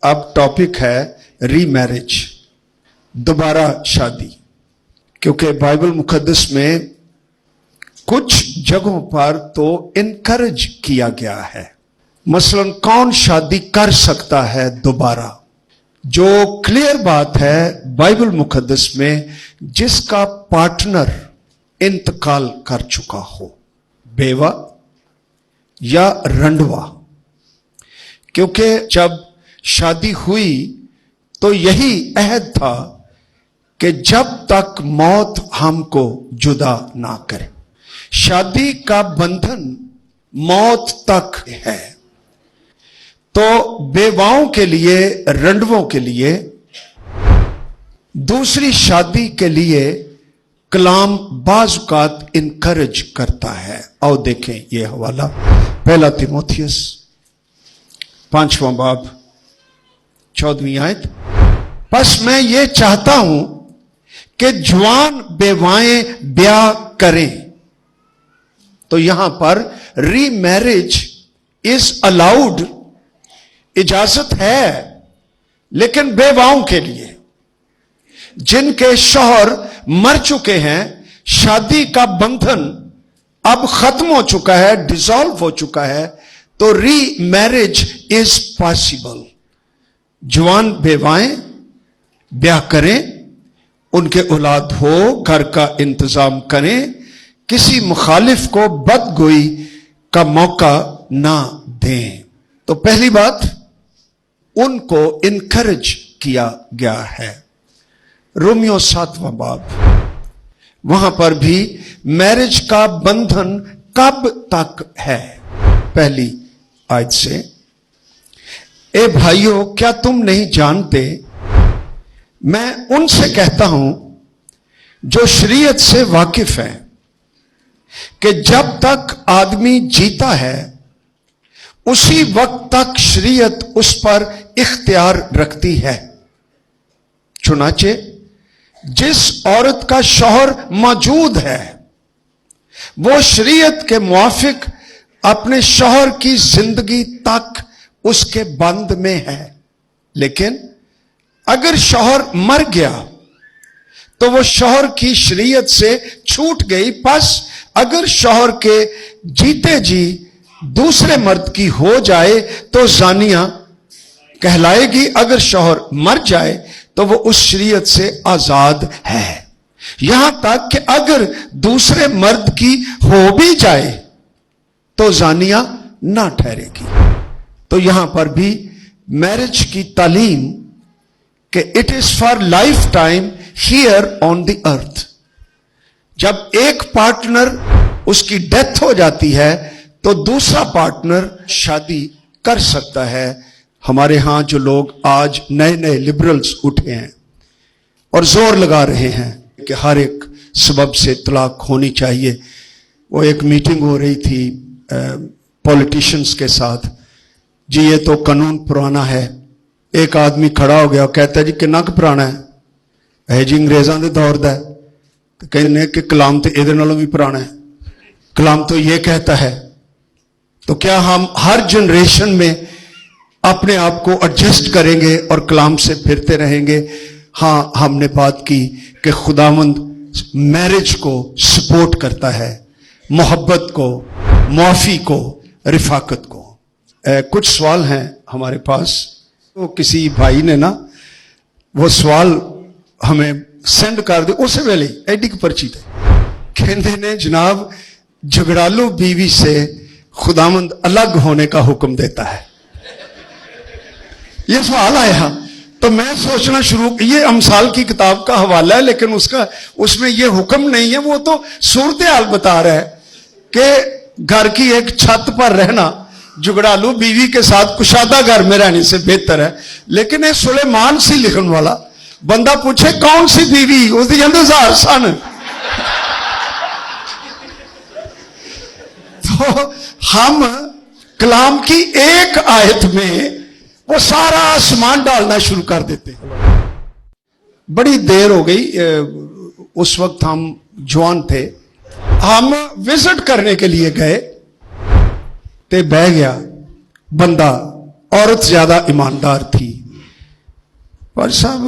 अब टॉपिक है रीमैरिज, दोबारा शादी। क्योंकि बाइबल मुकद्दस में कुछ जगहों पर तो इनकरेज किया गया है। मसलन कौन शादी कर सकता है दोबारा? जो क्लियर बात है बाइबल मुकद्दस में, जिसका पार्टनर इंतकाल कर चुका हो, बेवा या रंडवा। क्योंकि जब शादी हुई तो यही अहद था कि जब तक मौत हमको जुदा ना करे। शादी का बंधन मौत तक है। तो बेवाओं के लिए, रंडवों के लिए, दूसरी शादी के लिए कलाम बाज़-औक़ात इनकरेज करता है। आओ देखें ये हवाला, पहला तीमुथियुस 5वां बाब 14वीं आयत। बस मैं ये चाहता हूं कि जवान बेवाएं ब्याह करें। तो यहां पर रीमैरिज इज अलाउड, इजाजत है, लेकिन बेवाओं के लिए जिनके शौहर मर चुके हैं, शादी का बंधन अब खत्म हो चुका है, डिसॉल्व हो चुका है, तो रीमैरिज इज पॉसिबल। जवान बेवाएं ब्याह करें, उनके औलाद हो, घर का इंतजाम करें, किसी मुखालिफ को बदगोई का मौका ना दें। तो पहली बात, उनको इनकरेज किया गया है। रोमियो 7वां बाब, वहां पर भी मैरिज का बंधन कब तक है? पहली आयत से, ए भाइयों, क्या तुम नहीं जानते, मैं उनसे कहता हूं जो शरीयत से वाकिफ हैं, कि जब तक आदमी जीता है उसी वक्त तक शरीयत उस पर इख्तियार रखती है। चुनाचे जिस औरत का शौहर मौजूद है वो शरीयत के मुआफिक अपने शौहर की जिंदगी तक उसके बंद में है। लेकिन अगर शौहर मर गया तो वो शौहर की शरीयत से छूट गई। बस अगर शौहर के जीते जी दूसरे मर्द की हो जाए तो जानिया कहलाएगी। अगर शौहर मर जाए तो वो उस शरीयत से आजाद है। यहां तक कि अगर दूसरे मर्द की हो भी जाए तो जानिया ना ठहरेगी। तो यहां पर भी मैरिज की तालीम कि it is for life time here on the earth. जब एक पार्टनर उसकी डेथ हो जाती है तो दूसरा पार्टनर शादी कर सकता है। हमारे यहां जो लोग आज नए नए लिबरल्स उठे हैं और जोर लगा रहे हैं कि हर एक सबब से तलाक होनी चाहिए। वो एक मीटिंग हो रही थी पॉलिटिशियंस के साथ, जी ये तो कानून पुराना है। एक आदमी खड़ा हो गया, कहता है जी कितना क पुराना है जी, अंग्रेजां दे दौर दा। कहने कि कलाम तो इहदे नालों भी पुराना है, कलाम तो ये कहता है। तो क्या हम हर जनरेशन में अपने आप को एडजस्ट करेंगे और कलाम से फिरते रहेंगे? हां, हमने बात की कि खुदावंद मैरिज को सपोर्ट करता है, मोहब्बत को, मुआफी को, रिफाकत को। कुछ सवाल हैं हमारे पास। तो किसी भाई ने ना वो सवाल हमें सेंड कर दे, उस वेले एडी की पर्ची थे, कहते ने जनाब झगड़ालू बीवी से खुदावंद अलग होने का हुक्म देता है। ये सवाल आया तो मैं सोचना शुरू, ये अमसाल की किताब का हवाला है लेकिन उसमें ये हुक्म नहीं है। वो तो सूरत हाल बता रहा है कि घर की एक छत पर रहना जुगड़ालू बीवी के साथ कुशादा घर में रहने से बेहतर है। लेकिन ये सुलेमान सी लिखने वाला बंदा पूछे कौन सी बीवी, उसकी हजार सन। तो हम कलाम की एक आयत में वो सारा आसमान डालना शुरू कर देते। बड़ी देर हो गई, उस वक्त हम जवान थे, हम विजिट करने के लिए गए ते बह गया बंदा, औरत ज्यादा ईमानदार थी, पर साहब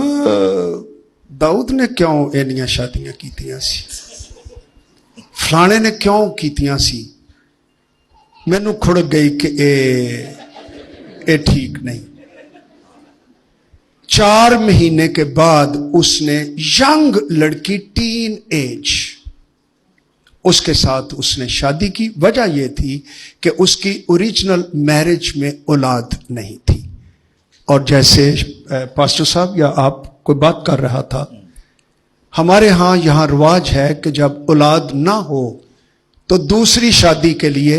दाऊद ने क्यों इन्नियां शादियां कीतियां सी, फलाने ने क्यों कीतियां सी, मैनू खुड़ गई कि ये ठीक नहीं। 4 महीने के बाद उसने यंग लड़की, टीन एज, उसके साथ उसने शादी की। वजह यह थी कि उसकी ओरिजिनल मैरिज में औलाद नहीं थी। और जैसे पास्टर साहब या आप कोई बात कर रहा था, हमारे यहाँ रिवाज है कि जब औलाद ना हो तो दूसरी शादी के लिए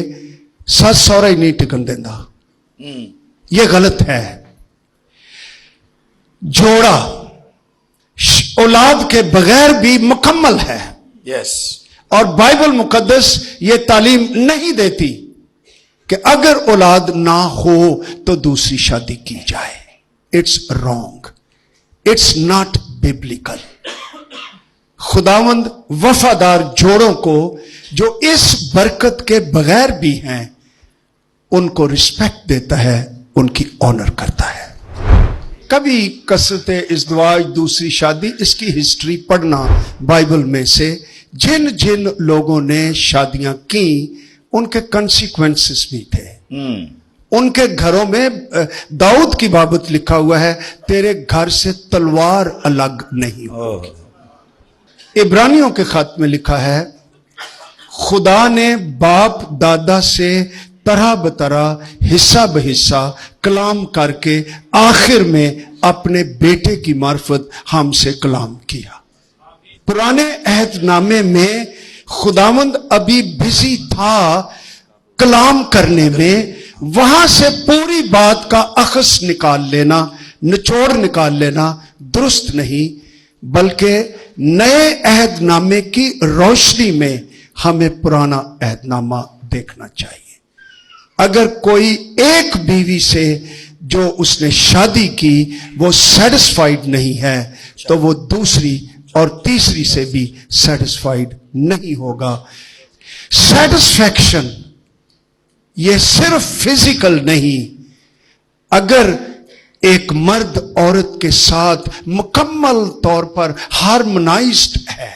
सस सौरा ही नहीं टिकन देता। ये गलत है। जोड़ा औलाद के बगैर भी मुकम्मल है। यस। और बाइबल मुकद्दस ये तालीम नहीं देती कि अगर औलाद ना हो तो दूसरी शादी की जाए। It's wrong, it's not biblical. खुदावंद वफादार जोड़ों को जो इस बरकत के बगैर भी हैं उनको रिस्पेक्ट देता है, उनकी ऑनर करता है। कभी कसरत इज़्दिवाज, दूसरी शादी, इसकी हिस्ट्री पढ़ना बाइबल में से। जिन जिन लोगों ने शादियां की उनके कंसिक्वेंसेस भी थे। उनके घरों में दाऊद की बाबत लिखा हुआ है, तेरे घर से तलवार अलग नहीं होगी। इब्रानियों के खत में लिखा है, खुदा ने बाप दादा से तरह बतरह, हिस्सा बहिस्सा कलाम करके आखिर में अपने बेटे की मार्फत हमसे कलाम किया। पुराने अहदनामे में खुदावंद अभी बिजी था कलाम करने में, वहां से पूरी बात का अखस निकाल लेना, निचोड़ निकाल लेना दुरुस्त नहीं, बल्कि नए अहदनामे की रोशनी में हमें पुराना अहदनामा देखना चाहिए। अगर कोई एक बीवी से जो उसने शादी की वो सेटिस्फाइड नहीं है तो वो दूसरी और तीसरी से भी सेटिस्फाइड नहीं होगा। सेटिस्फैक्शन ये सिर्फ फिजिकल नहीं, अगर एक मर्द औरत के साथ मुकम्मल तौर पर हार्मोनाइज्ड है,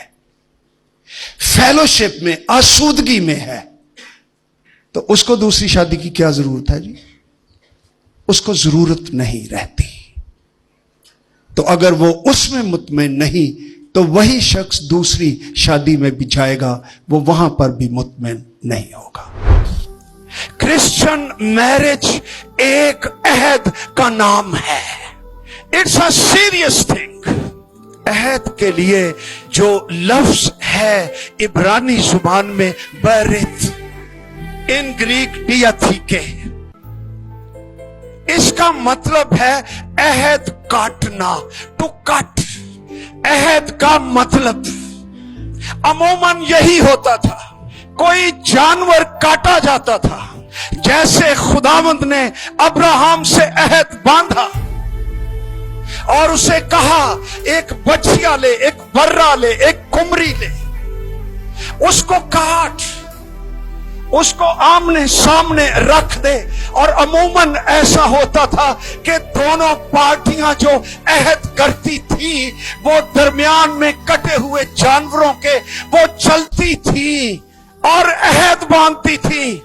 फेलोशिप में, आसूदगी में है, तो उसको दूसरी शादी की क्या जरूरत है जी? उसको जरूरत नहीं रहती। तो अगर वो उसमें मुतमईन नहीं तो वही शख्स दूसरी शादी में भी जाएगा, वो वहां पर भी मुतमईन नहीं होगा। क्रिश्चियन मैरिज एक अहद का नाम है। It's a serious thing. Ahad के लिए जो लफ्ज है इब्रानी जुबान में बरित, इन ग्रीक डियाथीके, इसका मतलब है अहद काटना, टू कट। अहद का मतलब अमूमन यही होता था, कोई जानवर काटा जाता था। जैसे खुदावंद ने अब्राहम से अहद बांधा और उसे कहा एक बछिया ले, एक बर्रा ले, एक कुमरी ले, उसको काट, उसको आमने सामने रख दे। और अमूमन ऐसा होता था कि दोनों पार्टियां जो अहद करती थी वो दरमियान में कटे हुए जानवरों के वो चलती थी और अहद बांधती थी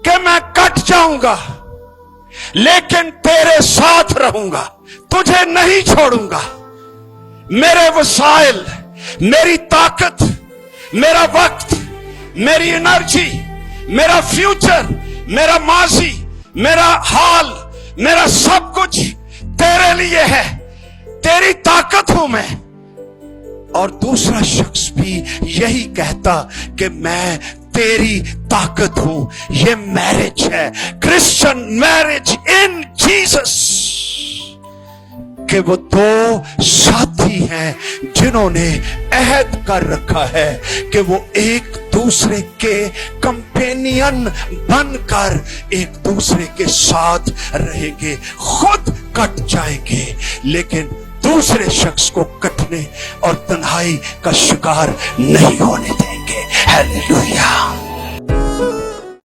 कि मैं कट जाऊंगा लेकिन तेरे साथ रहूंगा, तुझे नहीं छोड़ूंगा। मेरे वसाइल, मेरी ताकत, मेरा वक्त, मेरी एनर्जी, मेरा फ्यूचर, मेरा माजी, मेरा हाल, मेरा सब कुछ तेरे लिए है, तेरी ताकत हूं मैं। और दूसरा शख्स भी यही कहता कि मैं तेरी ताकत हूं। ये मैरिज है, क्रिश्चियन मैरिज इन जीसस, कि वो दो साथी हैं जिन्होंने अहद कर रखा है कि वो एक दूसरे के कंपेनियन बनकर एक दूसरे के साथ रहेंगे। खुद कट जाएंगे लेकिन दूसरे शख्स को कटने और तन्हाई का शिकार नहीं होने देंगे। हालेलुया।